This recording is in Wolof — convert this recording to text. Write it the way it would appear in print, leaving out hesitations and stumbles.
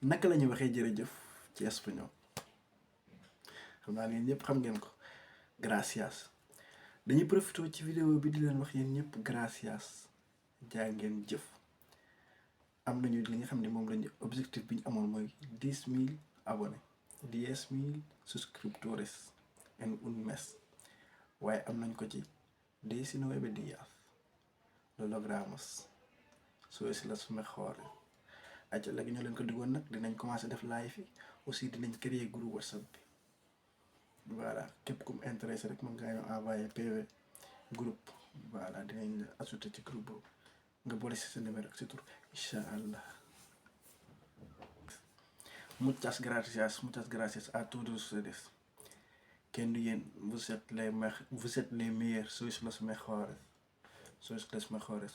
naka la ñuy waxee jërëjëf ci espagnol xam naa ne ñëpp xam ngeen ko gracias dañuy profité ci vidéo bi di leen wax yéen ñëpp gracias jaa ngeen jëf am nañu li nga xam ne moom lañu objectif bi ñu amoon mooy 10,000 abonnés 10,000 suscriptores en un mes waaye am nañ ko ci 19 días lo logramos so es las mejores acca léegi ñoo leen ko diggoon nag dinañ commencé def live yi aussi dinañ créer groupe whatsapp bi voilà képp ku mu intéressé rek mën ngaa ñoo envoyé PV groupe voilà dinañ la ajouté ci groupe boobu nga boole si sa numéro ak sa tur incha allah. Muchas gracias a todos ustedes kenn du yéen vous êtes les meilleurs sois los mejores